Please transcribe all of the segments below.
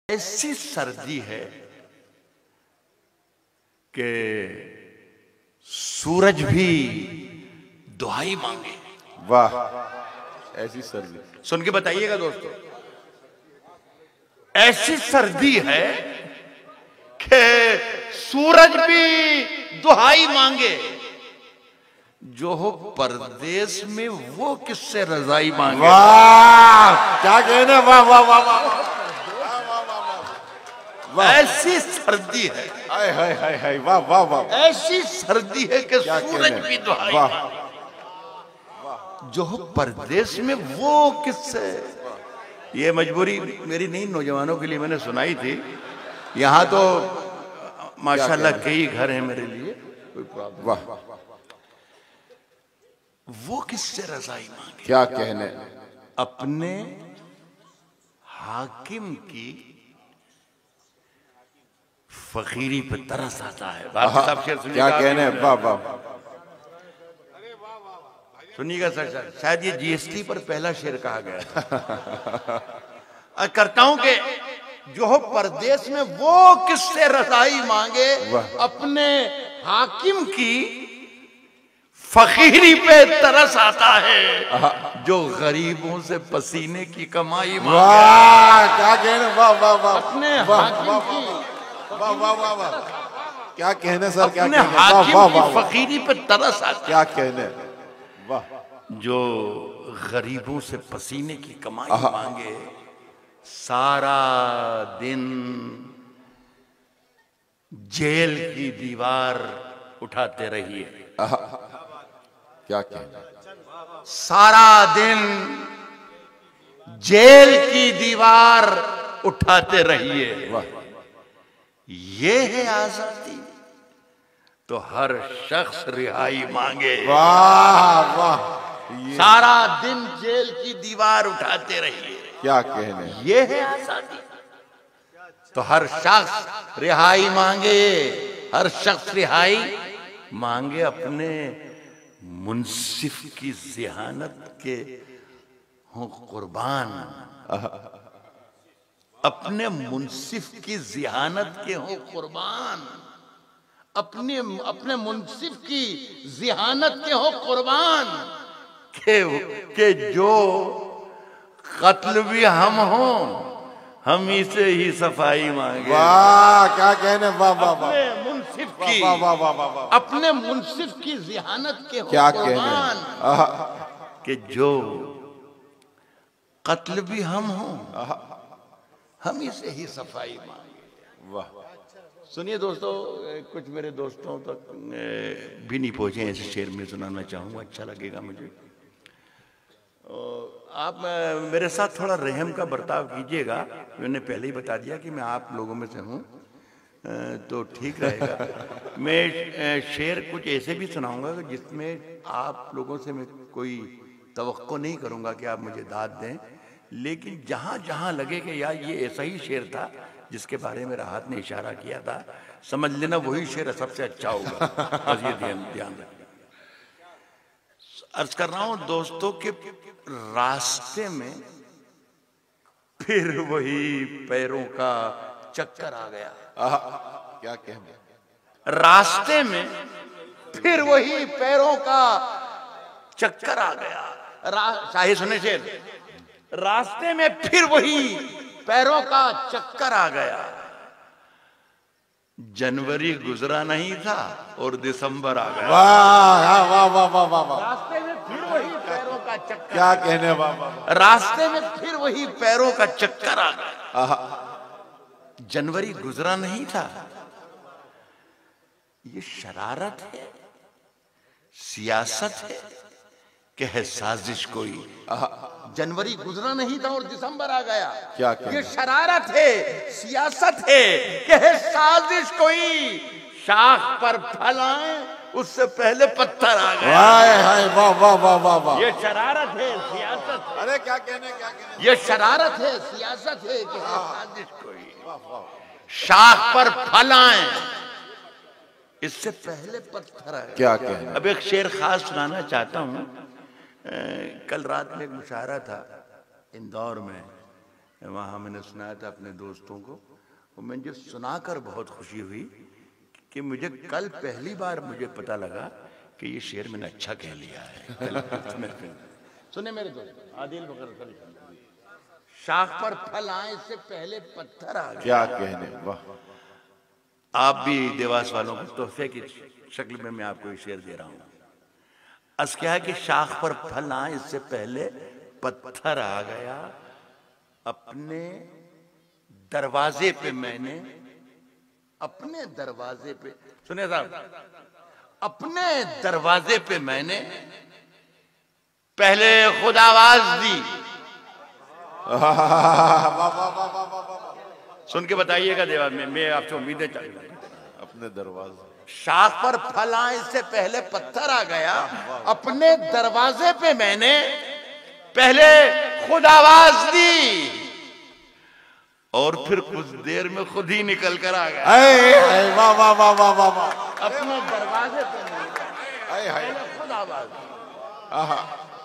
ऐसी सर्दी है कि सूरज भी दुहाई मांगे। वाह, ऐसी सर्दी। सुन के बताइएगा दोस्तों, ऐसी सर्दी है कि सूरज भी दुहाई मांगे। जो हो परदेश में वो किससे रजाई मांगे। वाह, क्या कहने, वाह वाह वाह वाह। ऐसी सर्दी है, हाय हाय हाय हाय, वाह वाह वाह। ऐसी सर्दी है कि सूरज भी दुहाई वाह। मांगे। जो हो परदेश में वो किससे। ये मजबूरी मेरी नहीं, नौजवानों के लिए मैंने सुनाई थी। यहाँ तो माशाल्लाह कई घर हैं मेरे लिए, कोई प्रॉब्लम। वाह, वो किससे रजाई मांगे। क्या कहने। अपने हाकिम की फकीरी पे तरस आता है। साहब शेर सुनिएगा। क्या कहने, वाह वाह। सुनिएगा सर, शायद ये जीएसटी पर पहला शेर कहा गया। करता हूं कि जो हो परदेश में वो किससे रजाई मांगे। अपने हाकिम की फकीरी पे तरस आता है, जो गरीबों से पसीने की कमाई मांगे। वाह, क्या कहने, वाह वाह वाह। अपने हाकिम की, वाह वाह वाह वाह। क्या कहने सर, क्या अपने कहने, हाकिम वाह की वाह वाह। फकीरी पे तरस आता है, क्या कहने, वाह। जो गरीबों से पसीने की कमाई मांगे। सारा दिन जेल की दीवार उठाते रहिए। क्या कहने। सारा दिन जेल की दीवार उठाते रहिए। वाह, ये है आजादी, तो हर शख्स रिहाई मांगे। वाह वाह। सारा दिन जेल की दीवार उठाते रहिए। क्या कहने। ये है आजादी, तो हर शख्स रिहाई मांगे। हर शख्स रिहाई मांगे। अपने मुंसिफ की ज़िहानत के हों कुर्बान। अपने मुंसिफ की ज़िहानत के हों कुर्बान। अपने मुंसिफ की ज़िहानत के हों कुर्बान। के जो कत्ल भी हम हों, हम इसे ही सफाई मांगे। वाह, क्या कहने, वाह वाह वाह। अपने मुंसिफ की, वाह वाह वाह वाह वाह। अपने मुंसिफ की ज़िहानत के क्या कुर्बान। कहने। कि जो कत्ल भी हम हों, हम इसे ही सफाई मांगे। वाह। सुनिए दोस्तों, कुछ मेरे दोस्तों तक भी नहीं पहुंचे ऐसे शेर में सुनाना चाहूँगा, अच्छा लगेगा मुझे। आप मेरे साथ थोड़ा रहम का बर्ताव कीजिएगा। मैंने पहले ही बता दिया कि मैं आप लोगों में से हूँ, तो ठीक रहेगा। मैं शेर कुछ ऐसे भी सुनाऊंगा जिसमें आप लोगों से मैं कोई तवक्को नहीं करूँगा कि आप मुझे दाद दें, लेकिन जहाँ जहाँ लगे कि यार ये ऐसा ही शेर था जिसके बारे में राहत ने इशारा किया था, समझ लेना वही शेर सबसे अच्छा होगा। बस ये ध्यान रखना। अर्ज कर रहा हूं दोस्तों के रास्ते में फिर वही पैरों का चक्कर आ गया। क्या कहने। रास्ते में फिर वही पैरों का चक्कर आ गया। शाही सुने शेर। रास्ते में फिर वही पैरों का चक्कर आ गया। जनवरी गुजरा नहीं था और दिसंबर आ गया। वाह वाह वाह वाह वाह वाह। रास्ते में फिर वही पैरों का चक्कर। क्या कहने, वाह वाह। रास्ते में फिर वही पैरों का चक्कर आ गया। जनवरी गुजरा नहीं था। ये शरारत है, सियासत है कि है साजिश कोई। जनवरी गुजरा नहीं था और दिसंबर आ गया। क्या कहने। ये शरारत है, सियासत है कि है साजिश कोई। शाख पर फल आए उससे पहले पत्थर आ गया। वाह वाह वाह वाह वाह। ये शरारत है, सियासत है। अरे क्या कहने, क्या कहने। ये शरारत है, सियासत है कि है साजिश कोई। शाख पर फल आए इससे पहले पत्थर आए। क्या कहने। अब एक शेर खास सुनाना चाहता हूँ। कल रात में एक मुशायरा था इंदौर में, वहाँ मैंने सुनाया था अपने दोस्तों को, और मुझे सुनाकर बहुत खुशी हुई कि मुझे कल पहली बार मुझे पता लगा कि ये शेर मैंने अच्छा कह लिया है। सुने मेरे दोस्त, आदिल बकर, शाख पर फल आए इससे पहले पत्थर आ गया। क्या कहने, वाह। आप भी देवास वालों को तोहफे की शक्ल में मैं आपको ये शेर दे रहा हूं। अस क्या है कि शाख पर फल आए इससे पहले पत्थर आ गया, अपने दरवाजे पे मैंने, अपने दरवाजे पे, सुने साहब, अपने दरवाजे पे मैंने पहले खुद आवाज दी। सुन के बताइएगा देवा में, मैं आपसे उम्मीदें चाहूंगा। अपने दरवाजे, शाख पर फल आए इससे पहले पत्थर आ गया, अपने दरवाजे पे मैंने पहले खुद आवाज दी, और फिर कुछ देर में खुद ही निकल कर आ गया। वाह वाह वाह वाह वाह वाह। अपने दरवाजे पे मैंने पहले खुद आवाज दी,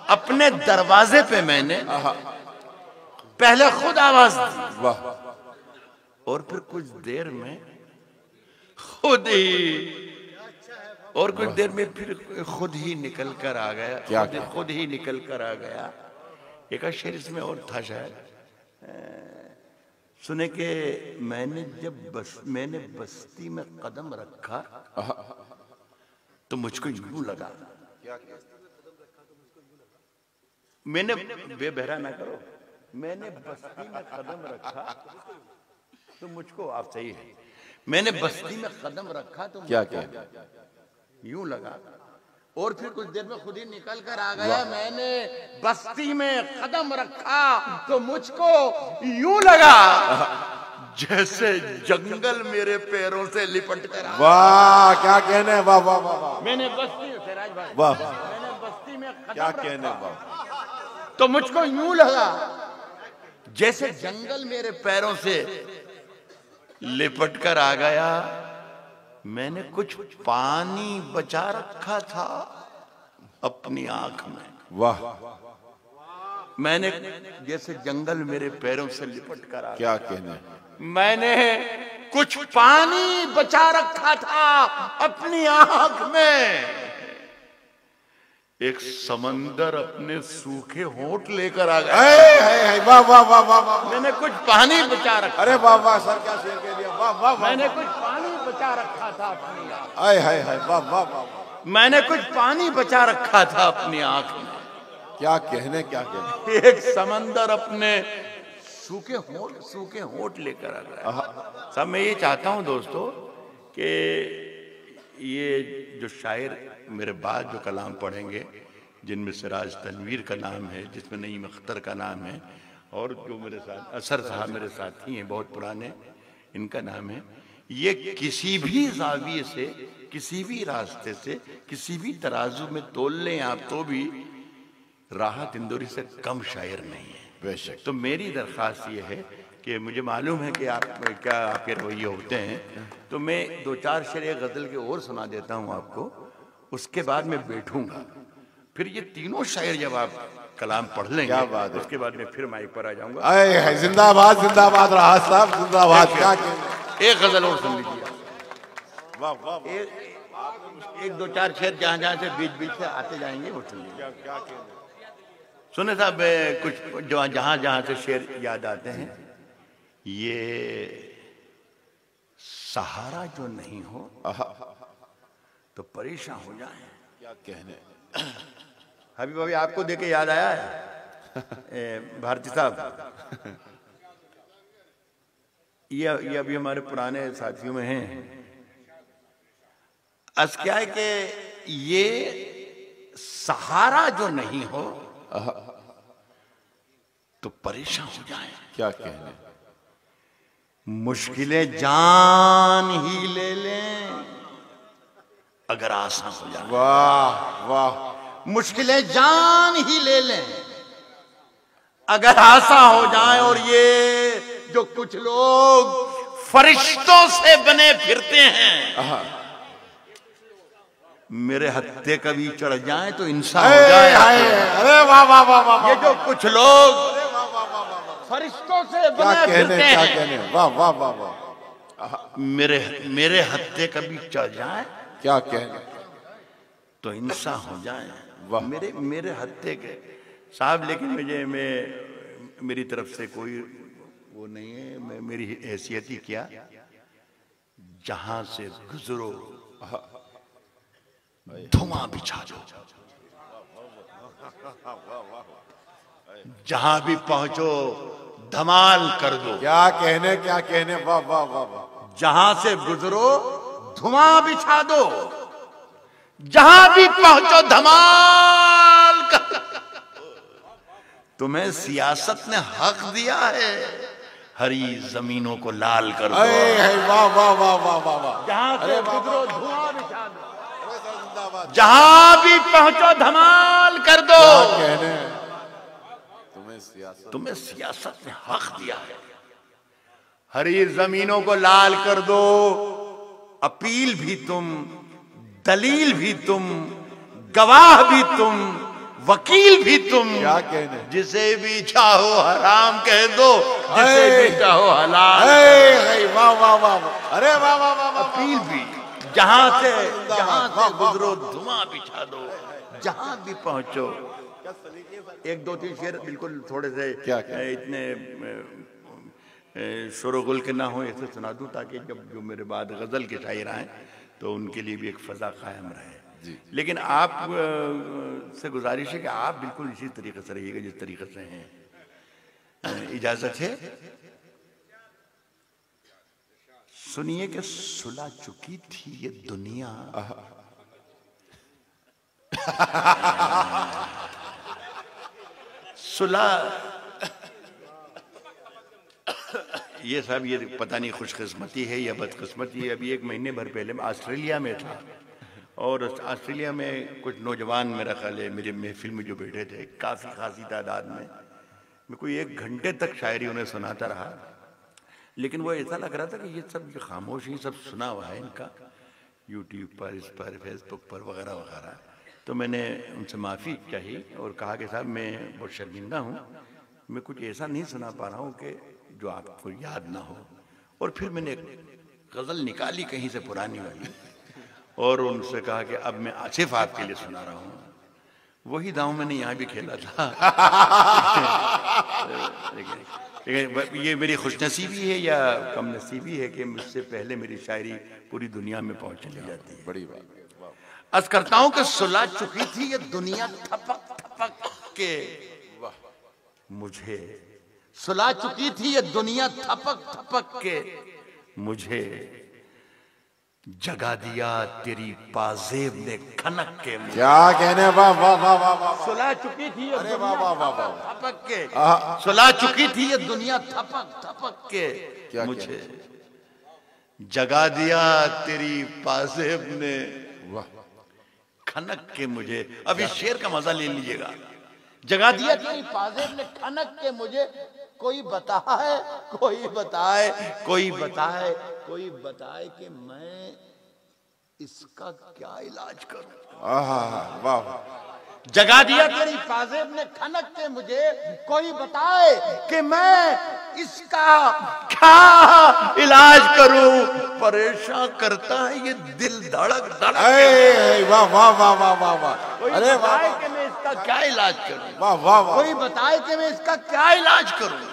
अपने दरवाजे पे मैंने पहले खुद आवाज दी, वाह। और फिर कुछ देर में खुद ही, और कुछ देर में फिर खुद ही निकल कर आ गया। खुद ही निकल कर आ गया। एक शेर इसमें और था शायद, सुने के मैंने मैंने बस्ती में कदम रखा तो मुझको यूं लगा, मैंने बेबहरा ना करो, मैंने बस्ती में कदम रखा तो मुझको, आप सही है, मैंने बस्ती में कदम रखा तो क्या यूं लगा, और फिर कुछ देर में खुद ही निकल कर आ गया। मैंने बस्ती में कदम रखा तो मुझको यूं लगा जैसे जंगल मेरे पैरों से लिपट कर। वाह, क्या कहने, वाह वाह वाह। मैंने बस्ती, सिराज भाई, वाह, मैंने बस्ती में कदम क्या रखा कहने, वाह। तो मुझको यूं लगा जैसे जंगल मेरे पैरों से लिपट कर आ गया। मैंने कुछ पानी बचा रखा था अपनी आंख में। वाह, मैंने जैसे जंगल मेरे पैरों से लिपट कर आ गया। क्या कहने, मैंने कुछ पानी बचा रखा था अपनी आंख में। एक समंदर अपने सूखे होंठ लेकर आ गया। वाह वाह वाह वाह। मैंने कुछ पानी बचा रखा। अरे वाह वाह सर, क्या शेर कह दिया, वाह वाह। मैंने कुछ पानी बचा रखा था अपनी आंख। हाय हाय हाय, वाह वाह वाह। मैंने कुछ पानी बचा रखा था अपनी आंख में। क्या कहने, क्या कहने। एक समंदर अपने सूखे होंठ लेकर आ गया। सब मैं ये चाहता हूं दोस्तों कि ये जो शायर मेरे बाद जो कलाम पढ़ेंगे, जिनमें सिराज तनवीर का नाम है, जिसमें नईम अख्तर का नाम है, और जो मेरे साथ असर साहब मेरे साथी हैं बहुत पुराने, इनका नाम है, ये किसी भी जाविये से, किसी भी रास्ते से, किसी भी तराजू में तोल लें आप तो भी राहत इंदौरी से कम शायर नहीं है। बेशक। तो मेरी दरख्वास्त ये है कि मुझे मालूम है कि आप क्या आपके रवैये होते हैं, तो मैं दो चार शेर एक गजल के और सुना देता हूँ आपको, उसके बाद मैं बैठूंगा। फिर ये तीनों शायर जब आप कलाम पढ़ लेंगे, क्या बात है, उसके बाद मैं फिर माइक पर आ जाऊंगा। अरे जिंदाबाद जिंदाबाद राहत साहब, जिंदाबाद। क्या एक गजल और सुन लीजिए। वाह वाह। एक दो चार शेर जहाँ जहाँ से बीच बीच से आते जाएंगे वो सुन लीजिए। सुने साहब, कुछ जो जहाँ जहाँ से शेर याद आते हैं, ये सहारा जो नहीं हो तो परेशान हो जाए। क्या कहने। हबीब भाई आपको देखे याद आया है भारती साहब, ये अभी हमारे पुराने साथियों में हैं। अस क्या है कि ये सहारा जो नहीं हो तो परेशान हो जाए। क्या कहने। मुश्किलें जान ही ले लें अगर आसान हो जाए। वाह वाह। मुश्किलें जान ही ले लें अगर आसान हो जाए। और ये जो कुछ लोग फरिश्तों से बने फिरते हैं, मेरे हत्थे कभी चढ़ जाए तो इंसान हो जाए। अरे वाह वाह वाह वाह। ये जो कुछ लोग फरिश्तों से क्या बनाए कहने, फिरते क्या हैं। कहने, वाह वाह वाह वाह, मेरे हत्थे कभी चल जाए क्या कहने, तो इंसान हो जाए। वाह। मेरे हत्थे के साहब, लेकिन मेरी तरफ से कोई वो नहीं है। मेरी हैसियत ही क्या, जहां से गुजरो धुआं बिछा दो, जहां भी पहुंचो धमाल कर दो। क्या कहने, क्या कहने, वाह वाह वाह वाह, जहां से गुजरो धुआं बिछा दो, जहां भी पहुंचो धमाल कर। तुम्हें सियासत ने हक दिया है, हरी जमीनों को लाल कर दो। वाह वाह वाह वाह वाह वाह, जहां से गुजरो धुआं बिछा दो, जहां भी पहुंचो धमाल कर दो। क्या कहने, तुम्हें सियासत ने हक दिया है, हरी जमीनों को लाल कर दो। अपील भी तुम, दलील भी तुम, गवाह भी तुम, वकील भी तुम। क्या कहने, जिसे भी चाहो हराम कह दो, जिसे भी चाहो हलाल। वाह वाह वाह, अरे वाह वाह वाह, अपील भी, जहां से गुजरो धुआं बिछा दो, जहां भी पहुंचो। एक दो तीन शेर बिल्कुल थोड़े से क्या इतने शोरगुल के ना हो ऐसे सुना दूं, ताकि जब जो मेरे बाद गजल के शायर आए तो उनके लिए भी एक फजा कायम रहे। लेकिन आप से गुजारिश है कि आप बिल्कुल इसी तरीके से रहिएगा जिस तरीके से हैं। इजाजत है। सुनिए कि सुलह चुकी थी ये दुनिया, सुलह ये साहब, ये पता नहीं खुशकिस्मती है या बदकिस्मती है। अभी 1 महीने भर पहले मैं ऑस्ट्रेलिया में था, और ऑस्ट्रेलिया में कुछ नौजवान, मेरा ख्याल है मेरे महफिल में जो बैठे थे काफ़ी खासी तादाद में, मैं कोई 1 घंटे तक शायरी उन्हें सुनाता रहा। लेकिन वो ऐसा लग रहा था कि ये सब खामोशी सब सुना हुआ है इनका, यूट्यूब पर, इस पर, फेसबुक पर वगैरह वगैरह। तो मैंने उनसे माफ़ी चाहिए और कहा कि साहब मैं बहुत शर्मिंदा हूँ, मैं कुछ ऐसा नहीं सुना पा रहा हूँ कि जो आपको याद ना हो। और फिर मैंने गज़ल निकाली कहीं से पुरानी वाली, और उनसे कहा कि अब मैं सिर्फ आपके लिए सुना रहा हूँ। वही दांव मैंने यहाँ भी खेला था। लेकिन ये मेरी खुशनसीबी है या कम नसीबी है कि मुझसे पहले मेरी शायरी पूरी दुनिया में पहुँच चली जाती है। बड़ी बात। अर्ज करता हूँ कि सुलह चुकी थी ये दुनिया थपक थपक के मुझे, सुलह चुकी थी ये दुनिया थपक थपक के मुझे, जगा दिया तेरी पाजेब ने खनक के मुझे। क्या कहने, वाह वाह वाह वाह वाह, सुलह चुकी थी ये अरे वाह वाह वाह वाह, थपक के, सुलह चुकी थी ये दुनिया थपक थपक के मुझे, जगा दिया तेरी पाजेब ने खनक के मुझे। अब इस शेर का मजा ले लीजिएगा। जगा दिया तेरी पाजेब ने खनक के मुझे, कोई बताए, कोई बताए, कोई बताए, कोई बताए कि मैं इसका क्या इलाज करूं। वाह, जगा दिया तेरी पाजेब ने खनक के मुझे, कोई बताए कि मैं इसका क्या इलाज करूं। परेशान करता है ये दिल धड़क धड़क। वाह वाह वाह वाह वाह वाह, अरे वाह, कि मैं इसका क्या इलाज करूं। वाह वाह वाह, कोई बताए कि मैं इसका क्या इलाज करूं।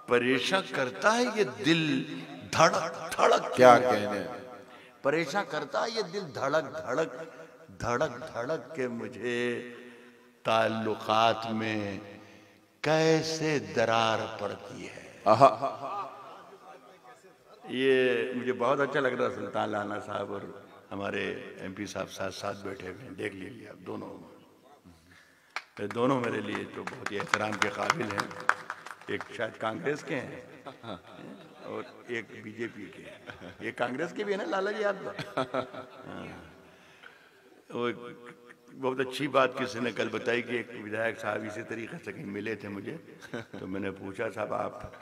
परेशान करता है ये दिल धड़क धड़क। क्या कहने, परेशान करता है ये दिल धड़क धड़क धड़क धड़क के मुझे, ताल्लुकात में कैसे दरार पड़ती है। ये मुझे बहुत अच्छा लग रहा है। सुल्तान लाना साहब और हमारे MP साहब साथ साथ बैठे हुए हैं, देख लीजिए आप दोनों मेरे लिए तो बहुत ही एहतराम के काबिल हैं। एक शायद कांग्रेस के हैं और एक BJP के हैं। ये कांग्रेस के भी है ना लाला जी आप। वो बहुत अच्छी बात किसी ने कल बताई कि एक विधायक साहब इसी तरीके से कहीं मिले थे मुझे, तो मैंने पूछा साहब आप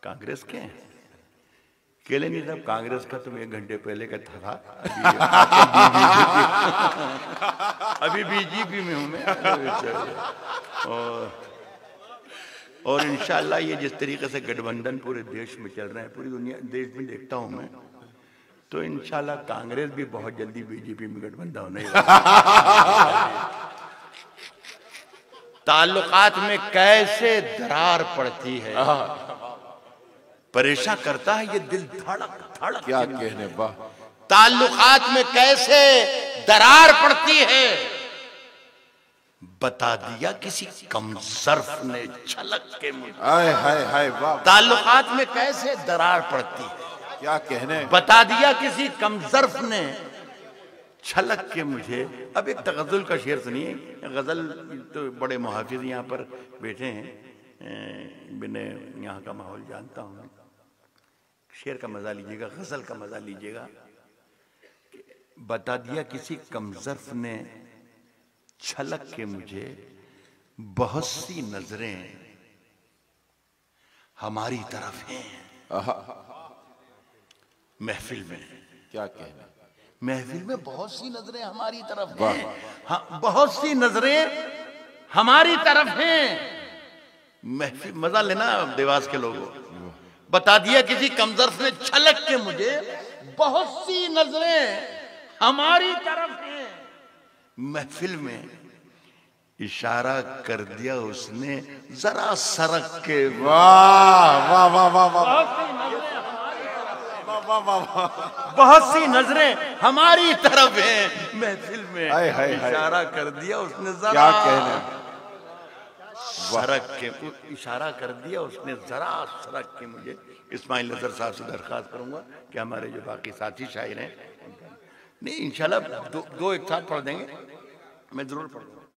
कांग्रेस के हैं? केले नहीं साहब, कांग्रेस का तुम 1 घंटे पहले का था, अभी BJP में हूं मैं। और इंशाल्लाह ये जिस तरीके से गठबंधन पूरे देश में चल रहे हैं, पूरी दुनिया देश में देखता हूं मैं, तो इंशाल्लाह कांग्रेस भी बहुत जल्दी बीजेपी में गठबंधन होने ताल्लुकात में कैसे दरार पड़ती है, परेशान करता है ये दिल धड़क धड़क। क्या कहने, वाह। ताल्लुकात में कैसे दरार पड़ती है, बता दिया किसी कमजर्फ ने छलक के मुझे। हाय हाय हाय, वाह। ताल्लुकात में कैसे दरार पड़ती है, क्या कहने, बता दिया किसी कमजर्फ ने छलक के मुझे। अब एक गजल का शेर सुनिए। गजल तो बड़े मुहाफिज यहाँ पर बैठे हैं, मैंने यहाँ का माहौल जानता हूँ। शेर का मजा लीजिएगा, गजल का मजा लीजिएगा। बता दिया किसी कमजर्फ ने छलक के मुझे, बहुत सी नजरें हमारी तरफ हैं महफिल में। क्या कहने, महफिल में बहुत सी नजरें हमारी तरफ हैं। हाँ, बहुत सी नजरें हमारी तरफ हैं महफिल। मजा लेना देवास के लोगों। बता दिया किसी कमजर्फ ने छलक के मुझे, बहुत सी नजरें हमारी तरफ हैं महफिल में। इशारा कर दिया उसने जरा सरक के। वाह वाह वाह वाह वाह, बहुत सी नजरें हमारी तरफ हैं महफिल में। हाय हाय, इशारा कर दिया उसने जरा, क्या कहने, सरक के। इशारा कर दिया उसने जरा सरक के मुझे। इस्माइल नजर साहब से दरख्वास्त करूंगा कि हमारे जो बाकी साथी शायर हैं, नहीं इंशाल्लाह दो एक साथ पढ़ देंगे, मैं जरूर पढ़ूंगा।